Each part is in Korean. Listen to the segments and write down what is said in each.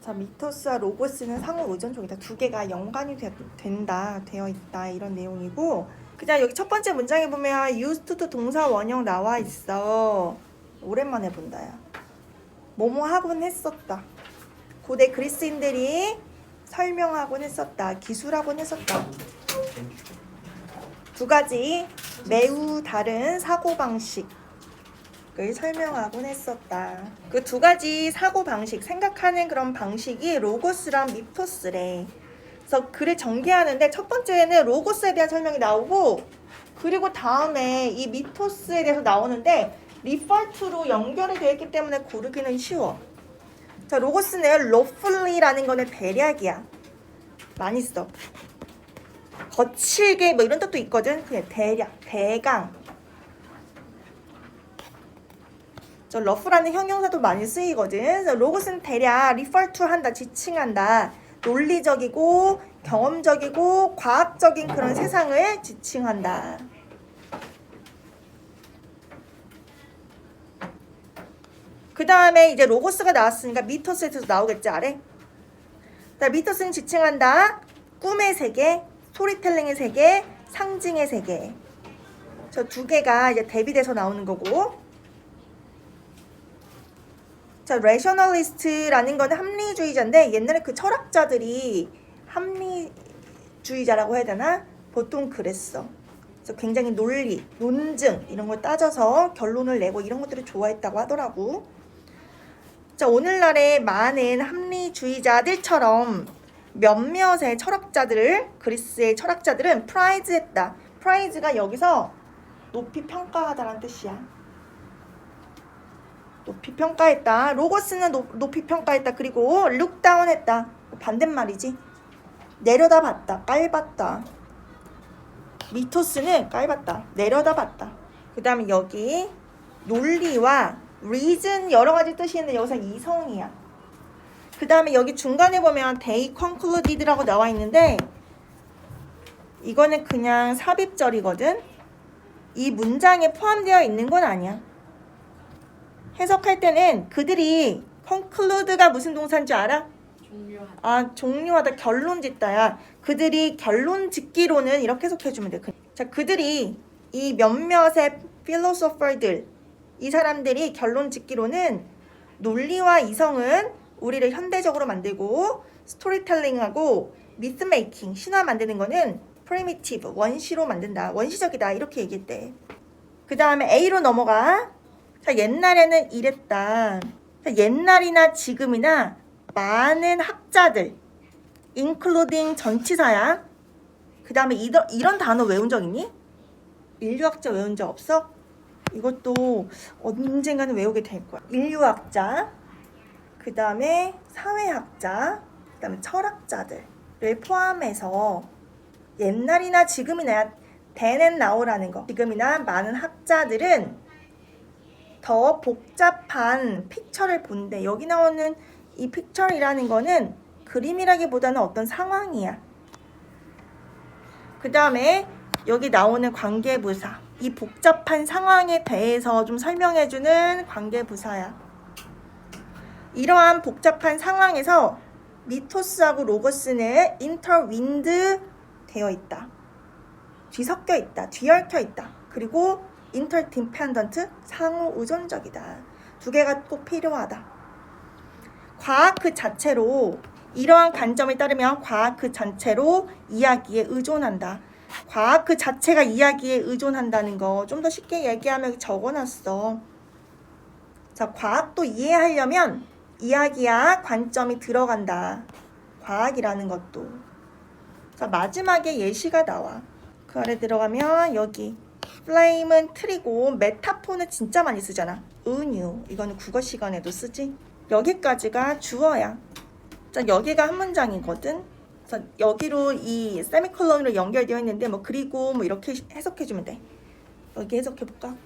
자, 미토스와 로고스는 상호 의존적이다. 두 개가 연관이 되어 있다. 이런 내용이고, 그냥 여기 첫 번째 문장에 보면 used to 동사 원형 나와 있어. 오랜만에 본다, 야. 뭐뭐 하곤 했었다. 고대 그리스인들이 설명하곤 했었다. 기술하곤 했었다. 두 가지 매우 다른 사고방식을 설명하곤 했었다. 그 두 가지 사고방식, 생각하는 그런 방식이 로고스랑 미토스래. 그래서 글을 전개하는데 첫 번째는 로고스에 대한 설명이 나오고, 그리고 다음에 이 미토스에 대해서 나오는데 refer to로 연결이 되어 있기 때문에 고르기는 쉬워. 자, 로고스는 lawfully라는 거는 대략이야. 많이 써. 거칠게 뭐 이런 뜻도 있거든. 그냥 대략, 대강. 저 lawful라는 형용사도 많이 쓰이거든. 그래서 로고스는 대략 refer to 한다, 지칭한다. 논리적이고 경험적이고 과학적인 그런 세상을 지칭한다. 그 다음에 이제 로고스가 나왔으니까 미토스에서 나오겠지, 아래? 자, 미토스는 지칭한다. 꿈의 세계, 스토리텔링의 세계, 상징의 세계. 저 두 개가 이제 대비돼서 나오는 거고. 자, 레셔널리스트라는 거는 합리주의자인데, 옛날에 그 철학자들이 합리주의자라고 해야 되나? 보통 그랬어. 그래서 굉장히 논리, 논증 이런 걸 따져서 결론을 내고 이런 것들을 좋아했다고 하더라고. 자, 오늘날의 많은 합리주의자들처럼 몇몇의 철학자들을, 그리스의 철학자들은 프라이즈했다. 프라이즈가 여기서 높이 평가하다라는 뜻이야. 높이 평가했다. 로고스는 높이 평가했다. 그리고 룩다운했다. 반대말이지. 내려다봤다. 깔봤다. 미토스는 깔봤다. 내려다봤다. 그 다음에 여기 논리와 reason 여러 가지 뜻이 있는데 여기서 이성이야. 그 다음에 여기 중간에 보면 they concluded라고 나와 있는데 이거는 그냥 삽입절이거든. 이 문장에 포함되어 있는 건 아니야. 해석할 때는 그들이 conclude가 무슨 동사인지 알아? 종료하다. 아, 종료하다, 결론 짓다야. 그들이 결론 짓기로는 이렇게 해석해주면 돼. 자, 그들이 이 몇몇의 필로소퍼들, 이 사람들이 결론 짓기로는 논리와 이성은 우리를 현대적으로 만들고 스토리텔링하고 미스메이킹, 신화 만드는 거는 프리미티브, 원시로 만든다. 원시적이다. 이렇게 얘기했대. 그 다음에 A로 넘어가. 자, 옛날에는 이랬다. 자, 옛날이나 지금이나 많은 학자들, including 전치사야. 그 다음에 이런 단어 외운 적 있니? 인류학자 외운 적 없어? 이것도 언젠가는 외우게 될 거야. 인류학자, 그 다음에 사회학자, 그 다음에 철학자들을 포함해서 옛날이나 지금이나 then and now라는 거, 지금이나 많은 학자들은 더 복잡한 픽처를 본대. 여기 나오는 이 픽처이라는 거는 그림이라기보다는 어떤 상황이야. 그 다음에 여기 나오는 관계부사, 이 복잡한 상황에 대해서 좀 설명해주는 관계부사야. 이러한 복잡한 상황에서 미토스하고 로고스는 인터윈드 되어 있다. 뒤섞여 있다. 뒤얽혀 있다. 그리고 인터디펜던트, 상호 의존적이다. 두 개가 꼭 필요하다. 과학 그 자체로, 이러한 관점에 따르면 과학 그 자체로 이야기에 의존한다. 과학 그 자체가 이야기에 의존한다는 거 좀 더 쉽게 얘기하면 여기 적어놨어. 자, 과학도 이해하려면 이야기야 관점이 들어간다. 과학이라는 것도. 자, 마지막에 예시가 나와. 그 아래 들어가면 여기 플레임은 틀이고 메타포는 진짜 많이 쓰잖아. 은유, 이거는 국어 시간에도 쓰지. 여기까지가 주어야. 자, 여기가 한 문장이거든. 그래서 여기로 이 세미콜론으로 연결되어 있는데 뭐 그리고 뭐 이렇게 해석해주면 돼. 여기 해석해볼까?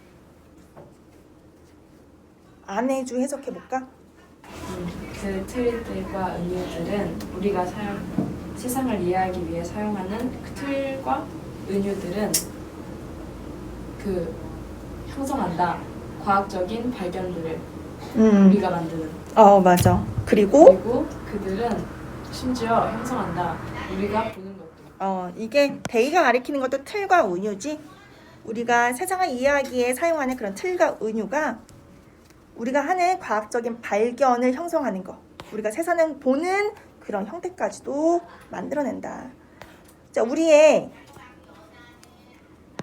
안해주 해석해볼까? 그 틀들과 은유들은 우리가 세상을 이해하기 위해 사용하는 그 틀과 은유들은 그 형성한다. 과학적인 발견들을 우리가 만드는. 맞아. 그리고 그들은 심지어 형성한다. 우리가 보는 것도. 이게 데이가 가리키는 것도 틀과 은유지. 우리가 세상을 이해하기에 사용하는 그런 틀과 은유가 우리가 하는 과학적인 발견을 형성하는 거. 우리가 세상을 보는 그런 형태까지도 만들어낸다. 자, 우리의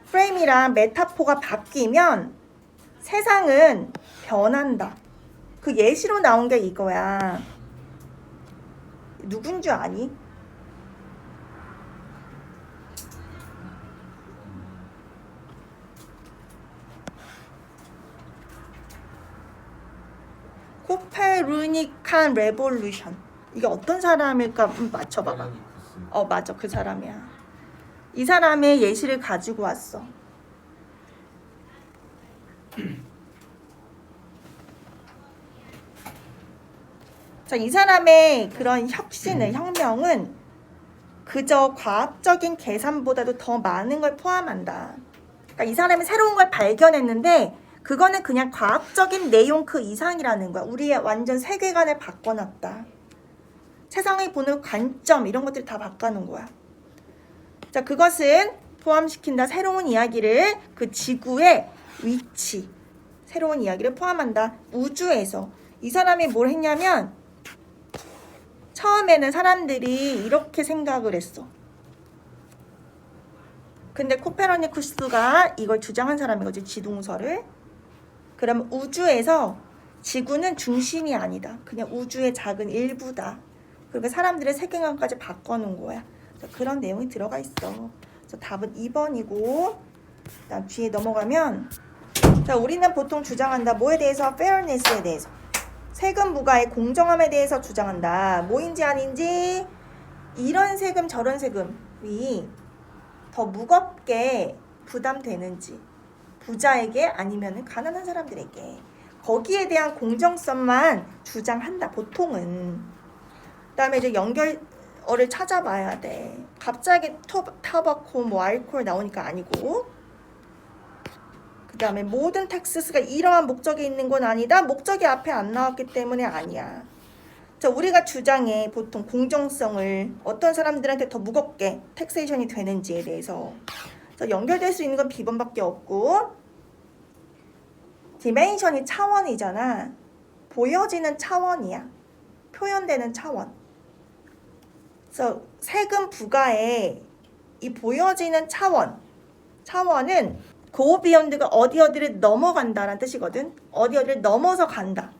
프레임이랑 메타포가 바뀌면 세상은 변한다. 그 예시로 나온 게 이거야. 누군 줄 아니? 코페르니칸 레볼루션. 이게 어떤 사람일까 맞춰봐봐. 맞아, 그 사람이야. 이 사람의 예시를 가지고 왔어. 자, 이 사람의 그런 혁명은 그저 과학적인 계산보다도 더 많은 걸 포함한다. 그러니까 이 사람이 새로운 걸 발견했는데 그거는 그냥 과학적인 내용 그 이상이라는 거야. 우리의 완전 세계관을 바꿔놨다. 세상을 보는 관점 이런 것들을 다 바꿔놓은 거야. 자, 그것은 포함시킨다. 새로운 이야기를 그 지구의 위치, 새로운 이야기를 포함한다. 우주에서. 이 사람이 뭘 했냐면 처음에는 사람들이 이렇게 생각을 했어. 근데 코페르니쿠스가 이걸 주장한 사람인 거지, 지동설을. 그럼 우주에서 지구는 중심이 아니다. 그냥 우주의 작은 일부다. 그러니까 사람들의 세계관까지 바꿔놓은 거야. 그런 내용이 들어가 있어. 그래서 답은 2번이고, 그다음 뒤에 넘어가면, 자, 우리는 보통 주장한다. 뭐에 대해서? fairness에 대해서. 세금 부과의 공정함에 대해서 주장한다. 뭐인지 아닌지, 이런 세금 저런 세금이 더 무겁게 부담되는지, 부자에게 아니면 가난한 사람들에게, 거기에 대한 공정성만 주장한다. 보통은. 그다음에 이제 연결어를 찾아봐야 돼. 갑자기 타바코 뭐 알코올 나오니까 아니고. 그다음에 모든 텍사스가 이러한 목적이 있는 건 아니다. 목적이 앞에 안 나왔기 때문에 아니야. 자, 우리가 주장해 보통 공정성을 어떤 사람들한테 더 무겁게 텍세이션이 되는지에 대해서. 자, 연결될 수 있는 건 B번밖에 없고, 디멘션이 차원이잖아. 보여지는 차원이야. 표현되는 차원. 그래서 세금 부과에 이 보여지는 차원은 고비욘드가 어디를 넘어간다라는 뜻이거든. 어디를 넘어서 간다.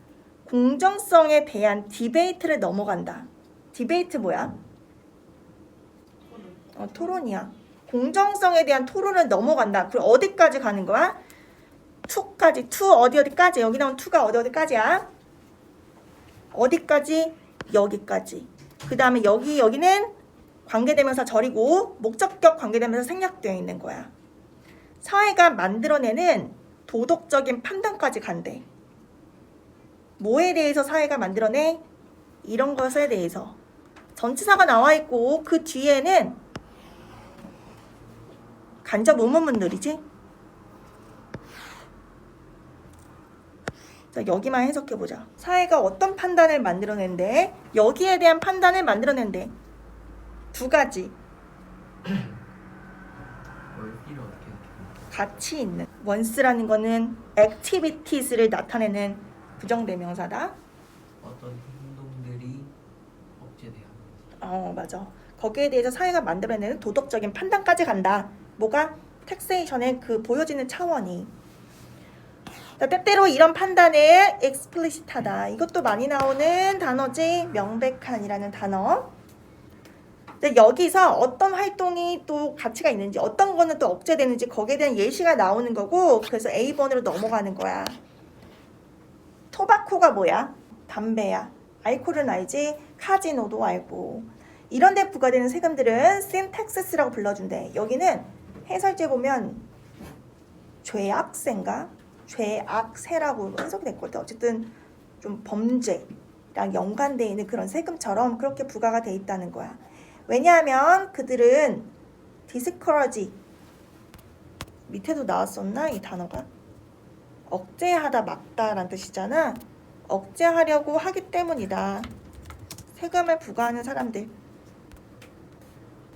공정성에 대한 디베이트를 넘어간다. 디베이트 뭐야? 토론이야. 공정성에 대한 토론을 넘어간다. 그리고 어디까지 가는 거야? 투까지. 투 어디까지? 여기 나온 투가 어디까지야? 어디까지? 여기까지. 그 다음에 여기는 관계대명사 절이고 목적격 관계대명사 생략되어 있는 거야. 사회가 만들어내는 도덕적인 판단까지 간대. 뭐에 대해서 사회가 만들어내? 이런 것에 대해서. 전치사가 나와 있고 그 뒤에는 간접 의문문들이지. 자, 여기만 해석해보자. 사회가 어떤 판단을 만들어낸대? 여기에 대한 판단을 만들어낸대. 두 가지. 같이 있는. once라는 거는 activities를 나타내는 부정대명사다. 어떤 행동들이 억제돼야 맞아. 거기에 대해서 사회가 만들어내는 도덕적인 판단까지 간다. 뭐가? 텍세이션의 그 보여지는 차원이. 때때로 이런 판단은 explicit하다. 이것도 많이 나오는 단어지. 명백한이라는 단어. 근데 여기서 어떤 활동이 또 가치가 있는지, 어떤 거는 또 억제되는지 거기에 대한 예시가 나오는 거고, 그래서 A번으로 넘어가는 거야. 토바코가 뭐야? 담배야. 알코올은 알지? 카지노도 알고. 이런 데 부과되는 세금들은 syntaxes라고 불러준대. 여기는 해설제 보면 죄악세인가? 죄악세라고 해석이 됐거든. 어쨌든 좀 범죄랑 연관되어 있는 그런 세금처럼 그렇게 부과가 돼 있다는 거야. 왜냐하면 그들은 discourage, 밑에도 나왔었나? 이 단어가? 억제하다, 막다라는 뜻이잖아. 억제하려고 하기 때문이다. 세금을 부과하는 사람들.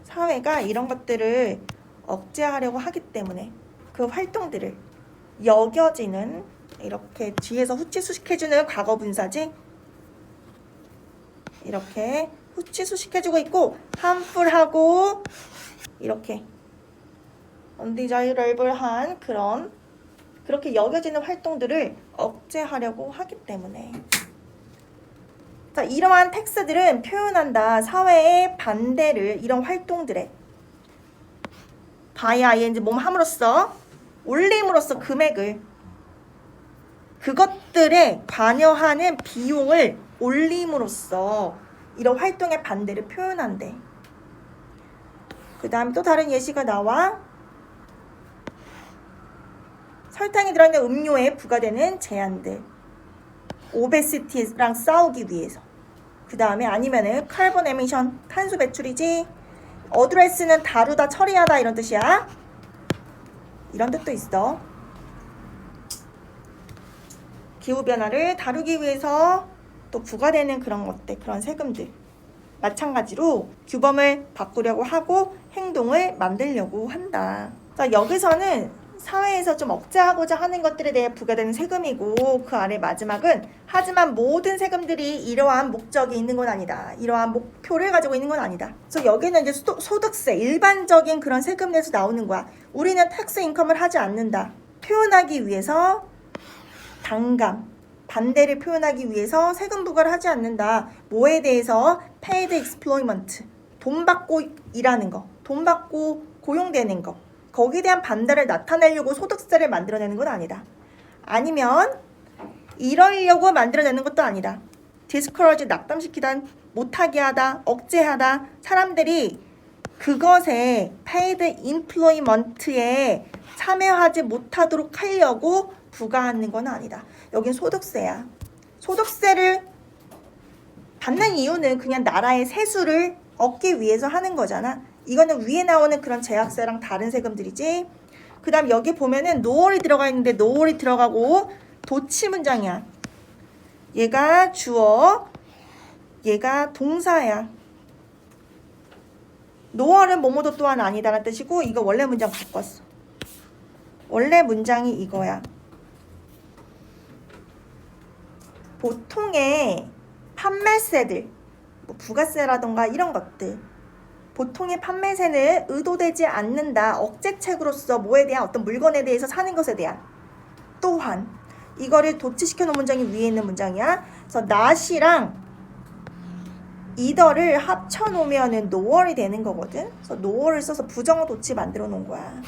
사회가 이런 것들을 억제하려고 하기 때문에 그 활동들을 여겨지는 이렇게 뒤에서 후치수식해주는 과거분사지 이렇게 후치수식해주고 있고 harmful하고 이렇게 undesirable한 그렇게 여겨지는 활동들을 억제하려고 하기 때문에 자, 이러한 텍스들은 표현한다. 사회의 반대를 이런 활동들에 by ing 몸 함으로써 올림으로써 금액을 그것들에 관여하는 비용을 올림으로써 이런 활동의 반대를 표현한대. 그 다음 또 다른 예시가 나와. 설탕이 들어있는 음료에 부과되는 제한들. 오베시티랑 싸우기 위해서. 그 다음에 아니면은 카본 에미션, 탄소 배출이지. 어드레스는 다루다, 처리하다 이런 뜻이야. 이런 뜻도 있어. 기후변화를 다루기 위해서 또 부과되는 그런 것들, 그런 세금들. 마찬가지로 규범을 바꾸려고 하고 행동을 만들려고 한다. 자, 여기서는 사회에서 좀 억제하고자 하는 것들에 대해 부과되는 세금이고 그 아래 마지막은 하지만 모든 세금들이 이러한 목적이 있는 건 아니다. 이러한 목표를 가지고 있는 건 아니다. 그래서 여기는 이제 소득세, 일반적인 그런 세금 내에서 나오는 거야. 우리는 텍스 인컴을 하지 않는다. 표현하기 위해서 반감, 반대를 표현하기 위해서 세금 부과를 하지 않는다. 뭐에 대해서? paid employment, 돈 받고 일하는 거, 돈 받고 고용되는 거. 거기에 대한 반대를 나타내려고 소득세를 만들어내는 건 아니다. 아니면 이러려고 만들어내는 것도 아니다. discourage, 낙담시키다, 못하게 하다, 억제하다. 사람들이 그것에 paid employment에 참여하지 못하도록 하려고 부과하는 건 아니다. 여긴 소득세야. 소득세를 받는 이유는 그냥 나라의 세수를 얻기 위해서 하는 거잖아. 이거는 위에 나오는 그런 제약세랑 다른 세금들이지. 그 다음 여기 보면은 노월이 들어가 있는데 노월이 들어가고 도치 문장이야. 얘가 주어, 얘가 동사야. 노월은 뭐뭐도 또한 아니다라는 뜻이고 이거 원래 문장 바꿨어. 원래 문장이 이거야. 보통의 판매세들, 뭐 부가세라던가 이런 것들, 보통의 판매세는 의도되지 않는다. 억제책으로서 뭐에 대한 어떤 물건에 대해서 사는 것에 대한. 또한 이거를 도치시켜 놓은 문장이 위에 있는 문장이야. 그래서 not이랑 either를 합쳐 놓으면은 no월이 되는 거거든. 그래서 no월을 써서 부정어 도치 만들어 놓은 거야.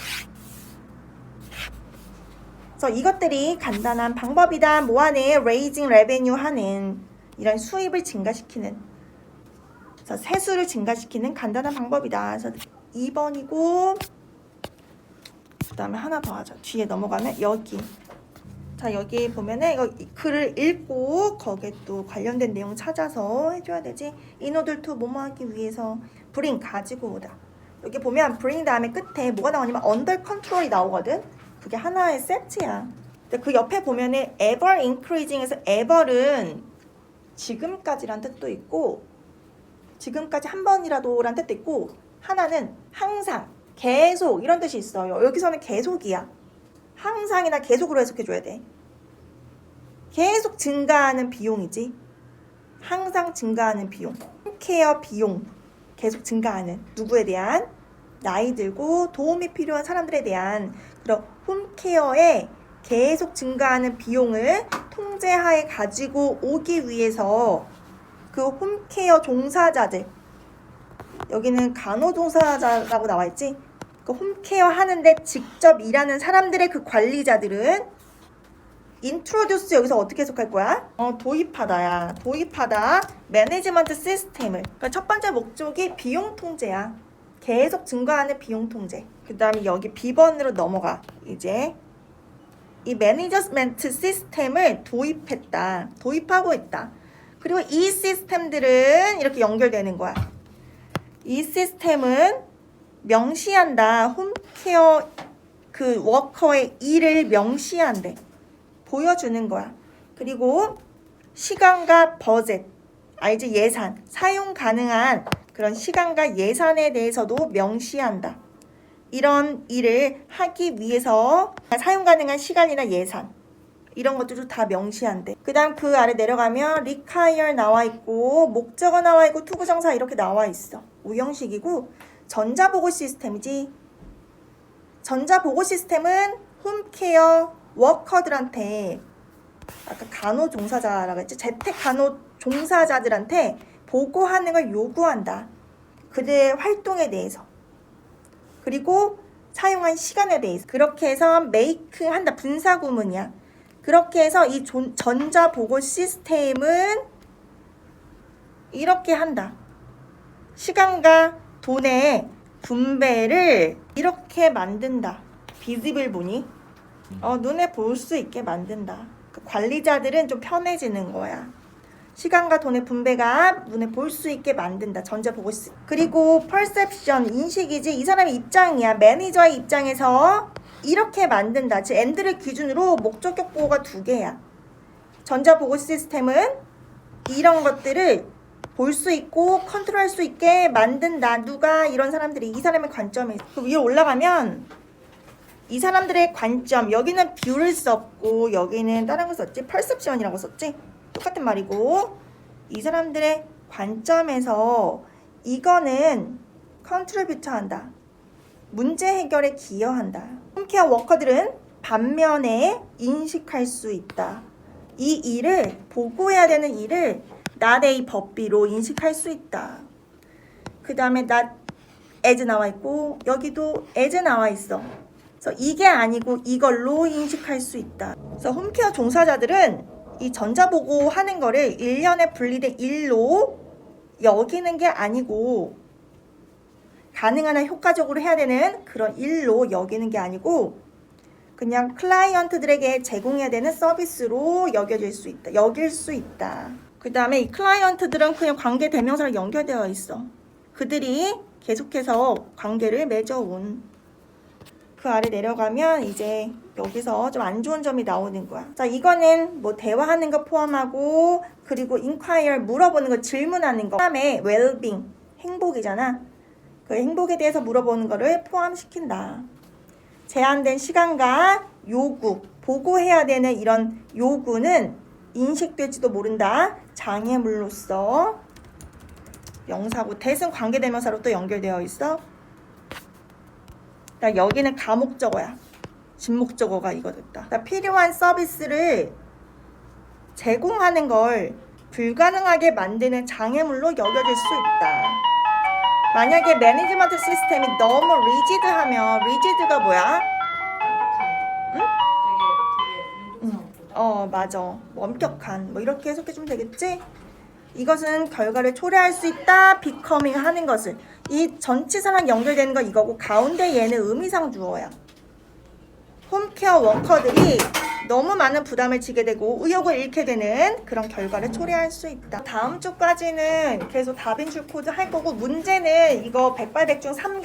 그래서 이것들이 간단한 방법이다. 뭐하네? raising revenue 하는 이런 수입을 증가시키는, 그래서 세수를 증가시키는 간단한 방법이다. 그래서 2번이고 그 다음에 하나 더 하자. 뒤에 넘어가면 여기. 자, 여기 보면은 이거 글을 읽고 거기에 또 관련된 내용 찾아서 해줘야 되지. 인어들 to 뭐뭐 하기 위해서 bring 가지고 오다. 여기 보면 bring 다음에 끝에 뭐가 나오냐면 under control이 나오거든. 그게 하나의 세트야. 근데 그 옆에 보면은 ever increasing에서 ever은 지금까지란 뜻도 있고 지금까지 한 번이라도 란 뜻도 있고 하나는 항상, 계속 이런 뜻이 있어요. 여기서는 계속이야. 항상이나 계속으로 해석해줘야 돼. 계속 증가하는 비용이지. 항상 증가하는 비용. 홈케어 비용. 계속 증가하는. 누구에 대한? 나이 들고 도움이 필요한 사람들에 대한 그런 홈케어에 계속 증가하는 비용을 통제하에 가지고 오기 위해서 그 홈케어 종사자들, 여기는 간호종사자라고 나와있지. 그 홈케어 하는데 직접 일하는 사람들의 그 관리자들은 introduce 여기서 어떻게 해석할 거야? 도입하다야. 도입하다. 매니지먼트 시스템을. 그러니까 첫 번째 목적이 비용 통제야. 계속 증가하는 비용 통제. 그 다음에 여기 B번으로 넘어가. 이제 이 매니지먼트 시스템을 도입했다. 도입하고 있다. 그리고 이 시스템들은 이렇게 연결되는 거야. 이 시스템은 명시한다. 홈케어 그 워커의 일을 명시한대. 보여주는 거야. 그리고 시간과 버젯, 알지? 예산, 사용 가능한 그런 시간과 예산에 대해서도 명시한다. 이런 일을 하기 위해서 사용 가능한 시간이나 예산 이런 것들도 다 명시한대. 그 다음 그 아래 내려가면 require 나와 있고 목적어 나와 있고 투구정사 이렇게 나와 있어. 우형식이고 전자보고 시스템이지. 전자보고 시스템은 홈케어 워커들한테 아까 간호종사자라고 했지. 재택 간호종사자들한테 보고하는 걸 요구한다. 그들의 활동에 대해서. 그리고 사용한 시간에 대해서. 그렇게 해서 make 한다. 분사구문이야. 그렇게 해서 이 전자보고 시스템은 이렇게 한다. 시간과 돈의 분배를 이렇게 만든다. 비지블 보니 눈에 볼 수 있게 만든다. 그 관리자들은 좀 편해지는 거야. 시간과 돈의 분배가 눈에 볼 수 있게 만든다. 전자보고 시스템. 그리고 perception, 인식이지. 이 사람의 입장이야. 매니저의 입장에서 이렇게 만든다. 즉 and를 기준으로 목적격 보호가 2개야. 전자보고 시스템은 이런 것들을 볼 수 있고 컨트롤할 수 있게 만든다. 누가? 이런 사람들이. 이 사람의 관점에. 그 위로 올라가면 이 사람들의 관점. 여기는 뷰를 썼고 여기는 다른 거 썼지. perception이라고 썼지. 똑같은 말이고 이 사람들의 관점에서 이거는 컨트리뷰터 한다. 문제 해결에 기여한다. 홈케어 워커들은 반면에 인식할 수 있다. 이 일을 보고해야 되는 일을 not a 법비로 인식할 수 있다. 그 다음에 not as 나와 있고 여기도 as 나와 있어. 그래서 이게 아니고 이걸로 인식할 수 있다. 그래서 홈케어 종사자들은 이 전자보고 하는 거를 1년에 분리된 일로 여기는 게 아니고 가능한 한 효과적으로 해야 되는 그런 일로 여기는 게 아니고 그냥 클라이언트들에게 제공해야 되는 서비스로 여길 수 있다. 그 다음에 이 클라이언트들은 그냥 관계 대명사로 연결되어 있어. 그들이 계속해서 관계를 맺어온. 그 아래 내려가면 이제 여기서 좀 안 좋은 점이 나오는 거야. 자, 이거는 뭐 대화하는 거 포함하고 그리고 inquire 물어보는 거 질문하는 거. 그다음에 well-being 행복이잖아. 그 행복에 대해서 물어보는 거를 포함시킨다. 제한된 시간과 요구, 보고해야 되는 이런 요구는 인식될지도 모른다. 장애물로서 명사고 대승 관계대명사로 또 연결되어 있어. 여기는 가목적어야. 진목적어가 이거 됐다. 필요한 서비스를 제공하는 걸 불가능하게 만드는 장애물로 여겨질 수 있다. 만약에 매니지먼트 시스템이 너무 리지드하면 리지드가 뭐야? 응? 되게 운동성보다. 맞아. 엄격한. 뭐 이렇게 해석해주면 되겠지? 이것은 결과를 초래할 수 있다. becoming 하는 것을. 이 전치사랑 연결되는 건 이거고 가운데 얘는 의미상 주어야. 홈케어 워커들이 너무 많은 부담을 지게 되고 의욕을 잃게 되는 그런 결과를 초래할 수 있다. 다음 주까지는 계속 다빈줄 코드 할 거고 문제는 이거 백발백중 3가